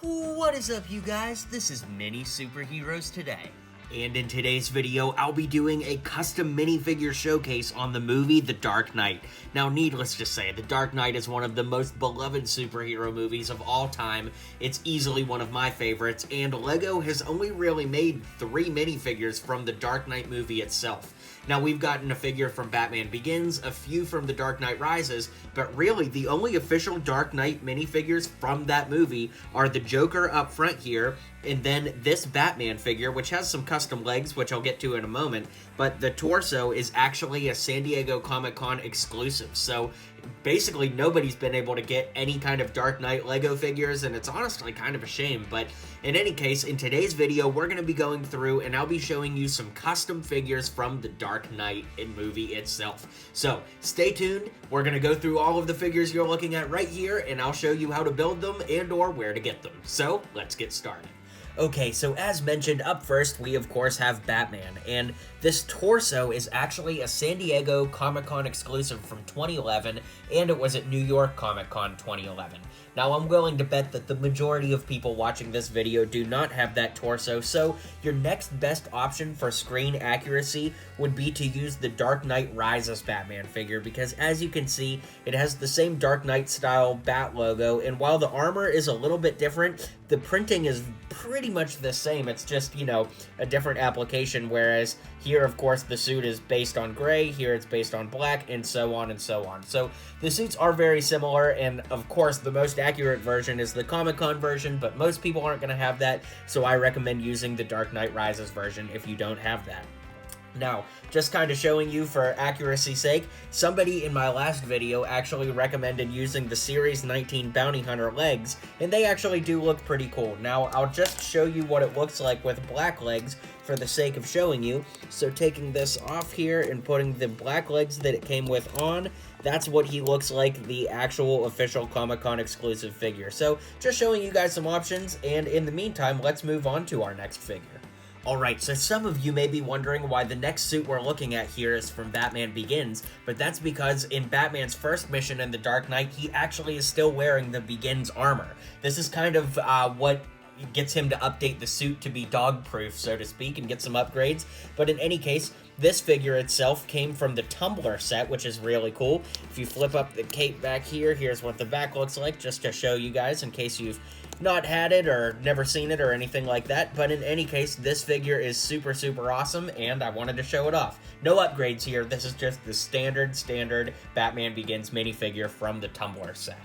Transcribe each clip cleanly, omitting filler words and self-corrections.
What is up, you guys? This is Mini Superheroes Today. And in today's video, I'll be doing a custom minifigure showcase on the movie The Dark Knight. Now, needless to say, The Dark Knight is one of the most beloved superhero movies of all time. It's easily one of my favorites, and LEGO has only really made 3 minifigures from The Dark Knight movie itself. Now, we've gotten a figure from Batman Begins, a few from The Dark Knight Rises, but really, the only official Dark Knight minifigures from that movie are the Joker up front here, and then this Batman figure, which has some custom legs, which I'll get to in a moment, but the torso is actually a San Diego Comic-Con exclusive, so basically nobody's been able to get any kind of Dark Knight LEGO figures, and it's honestly kind of a shame, but in any case, in today's video, we're going to be going through, and I'll be showing you some custom figures from the Dark Knight movie itself. So, stay tuned, we're going to go through all of the figures you're looking at right here, and I'll show you how to build them and or where to get them. So, let's get started. Okay, so as mentioned, up first, we of course have Batman, and this torso is actually a San Diego Comic-Con exclusive from 2011, and it was at New York Comic-Con 2011. Now, I'm willing to bet that the majority of people watching this video do not have that torso, so your next best option for screen accuracy would be to use the Dark Knight Rises Batman figure, because as you can see, it has the same Dark Knight style bat logo, and while the armor is a little bit different, the printing is pretty much the same. It's just, you know, a different application, whereas here, of course, the suit is based on gray, here it's based on black, and so on and so on. So the suits are very similar, and of course, the most accurate version is the Comic-Con version, but most people aren't going to have that, so I recommend using the Dark Knight Rises version if you don't have that. Now, just kind of showing you for accuracy's sake, somebody in my last video actually recommended using the Series 19 Bounty Hunter legs, and they actually do look pretty cool. Now, I'll just show you what it looks like with black legs for the sake of showing you. So taking this off here and putting the black legs that it came with on, that's what he looks like, the actual official Comic-Con exclusive figure. So just showing you guys some options, and in the meantime, let's move on to our next figure. Alright, so some of you may be wondering why the next suit we're looking at here is from Batman Begins, but that's because in Batman's first mission in The Dark Knight, he actually is still wearing the Begins armor. This is kind of what gets him to update the suit to be dog-proof, so to speak, and get some upgrades. But in any case, this figure itself came from the Tumbler set, which is really cool. If you flip up the cape back here, here's what the back looks like, just to show you guys in case you've not had it or never seen it or anything like that. But in any case, this figure is super, super awesome, and I wanted to show it off. No upgrades here. This is just the standard Batman Begins minifigure from the Tumbler set.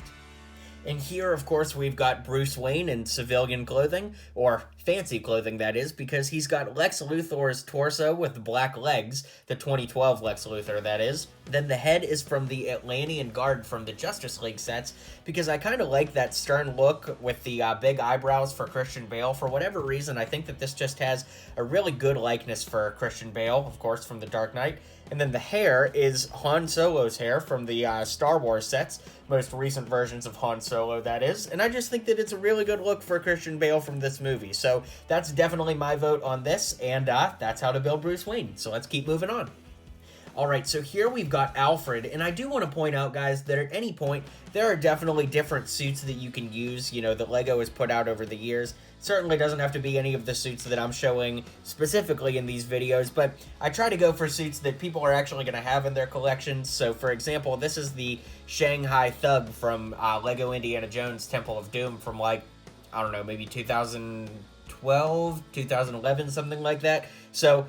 And here, of course, we've got Bruce Wayne in civilian clothing, or fancy clothing, that is, because he's got Lex Luthor's torso with black legs, the 2012 Lex Luthor, that is. Then the head is from the Atlantean Guard from the Justice League sets, because I kind of like that stern look with the big eyebrows for Christian Bale. For whatever reason, I think that this just has a really good likeness for Christian Bale, of course, from The Dark Knight. And then the hair is Han Solo's hair from the Star Wars sets, most recent versions of Han Solo, that is. And I just think that it's a really good look for Christian Bale from this movie. So that's definitely my vote on this, and that's how to build Bruce Wayne. So let's keep moving on. Alright, so here we've got Alfred, and I do want to point out, guys, that at any point, there are definitely different suits that you can use, you know, that LEGO has put out over the years. Certainly doesn't have to be any of the suits that I'm showing specifically in these videos, but I try to go for suits that people are actually going to have in their collections. So, for example, this is the Shanghai Thug from LEGO Indiana Jones Temple of Doom from, like, I don't know, maybe 2012, 2011, something like that. So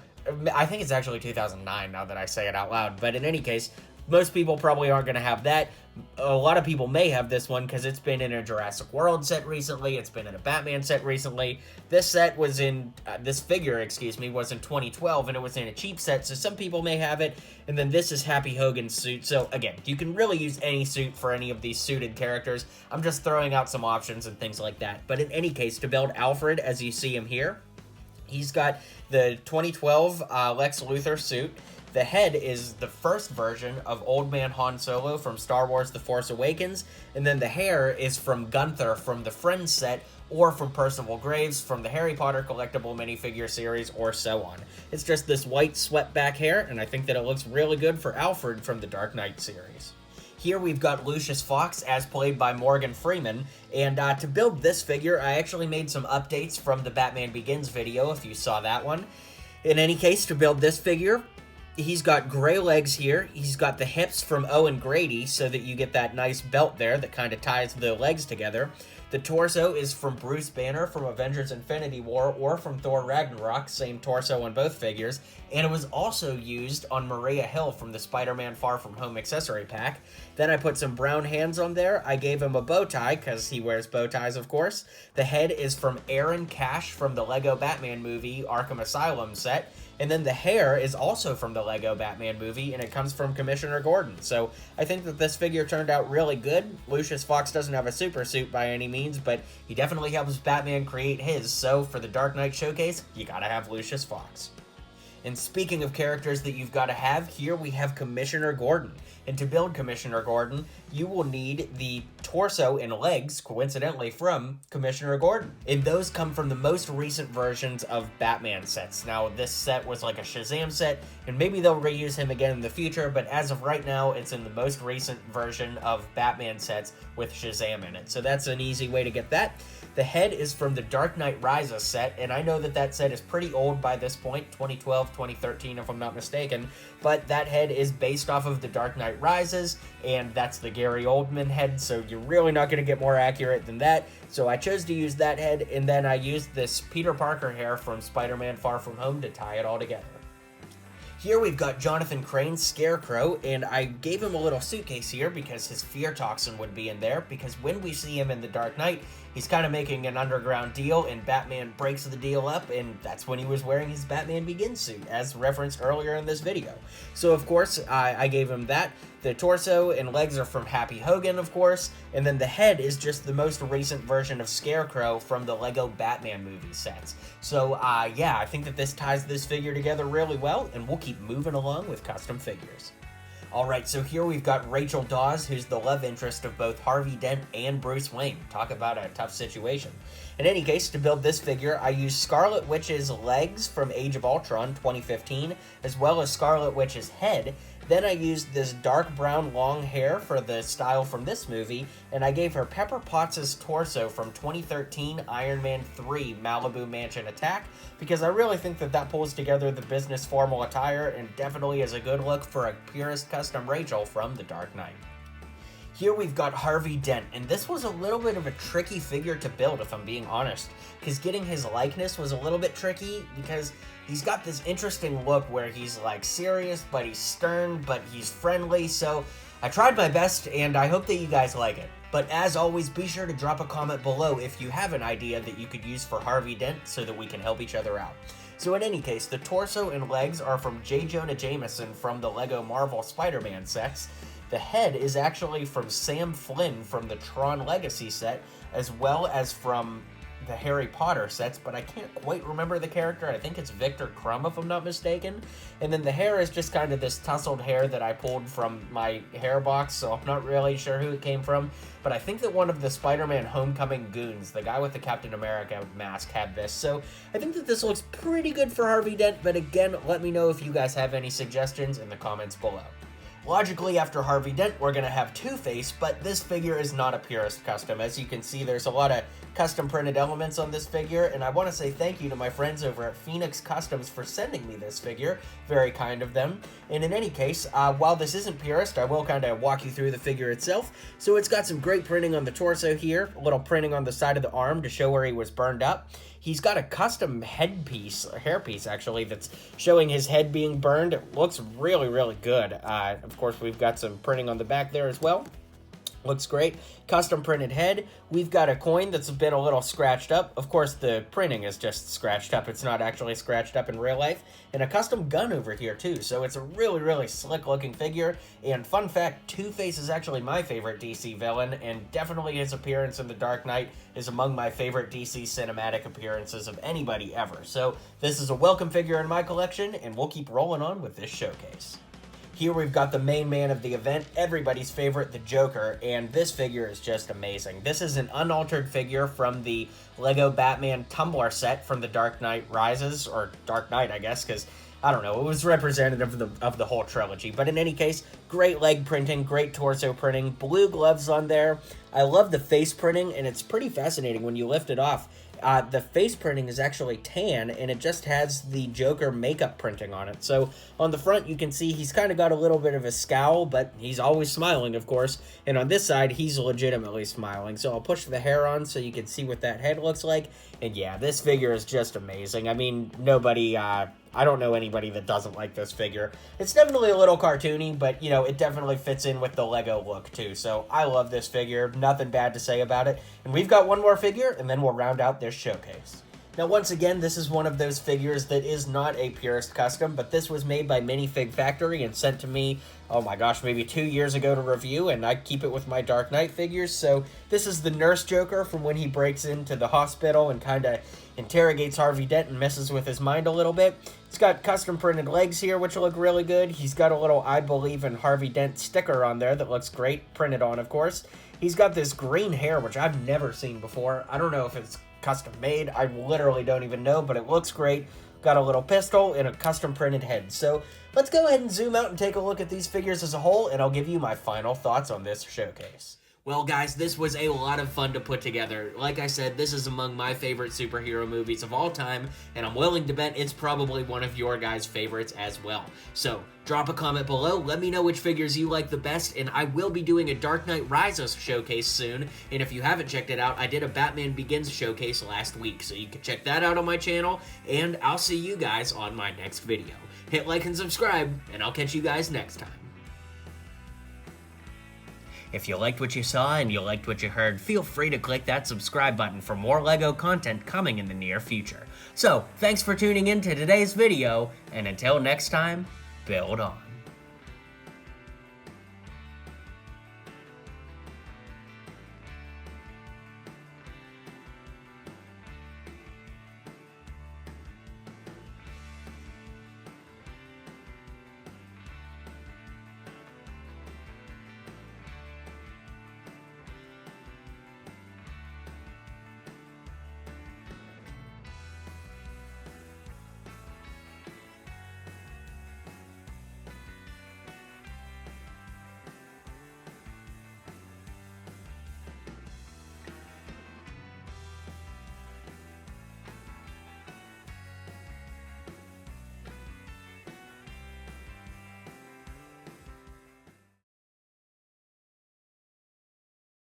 I think it's actually 2009 now that I say it out loud, but in any case, most people probably aren't going to have that. A lot of people may have this one because it's been in a Jurassic World set recently, it's been in a Batman set recently. This set was in, this figure, excuse me, was in 2012, and it was in a cheap set, so some people may have it. And then this is Happy Hogan's suit, so again, you can really use any suit for any of these suited characters. I'm just throwing out some options and things like that. But in any case, to build Alfred, as you see him here, he's got the 2012 Lex Luthor suit. The head is the first version of Old Man Han Solo from Star Wars The Force Awakens, and then the hair is from Gunther from the Friends set, or from Percival Graves from the Harry Potter collectible minifigure series, or so on. It's just this white swept back hair, and I think that it looks really good for Alfred from the Dark Knight series. Here we've got Lucius Fox, as played by Morgan Freeman, and to build this figure, I actually made some updates from the Batman Begins video, if you saw that one. In any case, to build this figure, he's got gray legs here, he's got the hips from Owen Grady, so that you get that nice belt there that kind of ties the legs together. The torso is from Bruce Banner from Avengers Infinity War or from Thor Ragnarok, same torso on both figures, and it was also used on Maria Hill from the Spider-Man Far From Home accessory pack. Then I put some brown hands on there. I gave him a bow tie, because he wears bow ties, of course. The head is from Aaron Cash from the Lego Batman movie Arkham Asylum set. And then the hair is also from the Lego Batman movie, and it comes from Commissioner Gordon. So I think that this figure turned out really good. Lucius Fox doesn't have a super suit by any means, but he definitely helps Batman create his. So for the Dark Knight Showcase, you gotta have Lucius Fox. And speaking of characters that you've got to have, here we have Commissioner Gordon. And to build Commissioner Gordon, you will need the torso and legs, coincidentally, from Commissioner Gordon. And those come from the most recent versions of Batman sets. Now, this set was like a Shazam set, and maybe they'll reuse him again in the future, but as of right now, it's in the most recent version of Batman sets with Shazam in it. So that's an easy way to get that. The head is from the Dark Knight Rises set, and I know that that set is pretty old by this point, 2012, 2013 if I'm not mistaken, but that head is based off of the Dark Knight Rises, and that's the Gary Oldman head, so you're really not going to get more accurate than that. So I chose to use that head, and then I used this Peter Parker hair from Spider-Man Far From Home to tie it all together. Here we've got Jonathan Crane's Scarecrow, and I gave him a little suitcase here because his fear toxin would be in there, because when we see him in The Dark Knight, he's kind of making an underground deal, and Batman breaks the deal up, and that's when he was wearing his Batman Begins suit, as referenced earlier in this video. So, of course, I gave him that. The torso and legs are from Happy Hogan, of course, and then the head is just the most recent version of Scarecrow from the Lego Batman movie sets. So, yeah, I think that this ties this figure together really well, and we'll keep moving along with custom figures. Alright, so here we've got Rachel Dawes, who's the love interest of both Harvey Dent and Bruce Wayne. Talk about a tough situation. In any case, to build this figure, I used Scarlet Witch's legs from Age of Ultron 2015, as well as Scarlet Witch's head. Then I used this dark brown long hair for the style from this movie, and I gave her Pepper Potts' torso from 2013 Iron Man 3 Malibu Mansion Attack, because I really think that that pulls together the business formal attire and definitely is a good look for a purist custom Rachel from The Dark Knight. Here we've got Harvey Dent, and this was a little bit of a tricky figure to build, if I'm being honest, because getting his likeness was a little bit tricky, because he's got this interesting look where he's like serious, but he's stern, but he's friendly, so I tried my best, and I hope that you guys like it. But as always, be sure to drop a comment below if you have an idea that you could use for Harvey Dent so that we can help each other out. So in any case, the torso and legs are from J. Jonah Jameson from the Lego Marvel Spider-Man sets. The head is actually from Sam Flynn from the Tron Legacy set, as well as from the Harry Potter sets, but I can't quite remember the character. I think it's Victor Crumb, if I'm not mistaken. And then the hair is just kind of this tousled hair that I pulled from my hair box, so I'm not really sure who it came from. But I think that one of the Spider-Man Homecoming goons, the guy with the Captain America mask, had this. So I think that this looks pretty good for Harvey Dent, but again, let me know if you guys have any suggestions in the comments below. Logically, after Harvey Dent, we're going to have Two-Face, but this figure is not a purist custom. As you can see, there's a lot of custom printed elements on this figure, and I want to say thank you to my friends over at Phoenix Customs for sending me this figure. Very kind of them. And in any case, while this isn't purist, I will kind of walk you through the figure itself. So it's got some great printing on the torso here, a little printing on the side of the arm to show where he was burned up. He's got a custom headpiece, a hairpiece actually, that's showing his head being burned. It looks really, really good. Of course, we've got some printing on the back there as well. Looks great. Custom printed head. We've got a coin that's been a little scratched up. Of course, the printing is just scratched up. It's not actually scratched up in real life. And a custom gun over here, too. So it's a really, really slick-looking figure. And fun fact, Two-Face is actually my favorite DC villain, and definitely his appearance in The Dark Knight is among my favorite DC cinematic appearances of anybody ever. So this is a welcome figure in my collection, and we'll keep rolling on with this showcase. Here we've got the main man of the event, everybody's favorite, the Joker, and this figure is just amazing. This is an unaltered figure from the Lego Batman Tumbler set from the Dark Knight Rises, or Dark Knight, I guess, because I don't know, it was representative of the whole trilogy. But in any case, great leg printing, great torso printing, blue gloves on there. I love the face printing, and it's pretty fascinating when you lift it off. The face printing is actually tan, and it just has the Joker makeup printing on it. So on the front, you can see he's kind of got a little bit of a scowl, but he's always smiling, of course. And on this side, he's legitimately smiling. So I'll push the hair on so you can see what that head looks like. And yeah, this figure is just amazing. I mean, nobody... I don't know anybody that doesn't like this figure. It's definitely a little cartoony, but, you know, it definitely fits in with the Lego look, too. So I love this figure. Nothing bad to say about it. And we've got one more figure, and then we'll round out this showcase. Now, once again, this is one of those figures that is not a purist custom, but this was made by Minifig Factory and sent to me, oh my gosh, maybe 2 years ago to review, and I keep it with my Dark Knight figures. So this is the Nurse Joker from when he breaks into the hospital and kind of interrogates Harvey Dent and messes with his mind a little bit. He's got custom printed legs here, which look really good. He's got a little I Believe in Harvey Dent sticker on there that looks great, printed on, of course. He's got this green hair, which I've never seen before. I don't know if it's custom made. I literally don't even know, but it looks great. Got a little pistol and a custom printed head. So let's go ahead and zoom out and take a look at these figures as a whole, and I'll give you my final thoughts on this showcase. Well, guys, this was a lot of fun to put together. Like I said, this is among my favorite superhero movies of all time, and I'm willing to bet it's probably one of your guys' favorites as well. So, drop a comment below, let me know which figures you like the best, and I will be doing a Dark Knight Rises showcase soon, and if you haven't checked it out, I did a Batman Begins showcase last week, so you can check that out on my channel, and I'll see you guys on my next video. Hit like and subscribe, and I'll catch you guys next time. If you liked what you saw and you liked what you heard, feel free to click that subscribe button for more LEGO content coming in the near future. So, thanks for tuning in to today's video, and until next time, build on.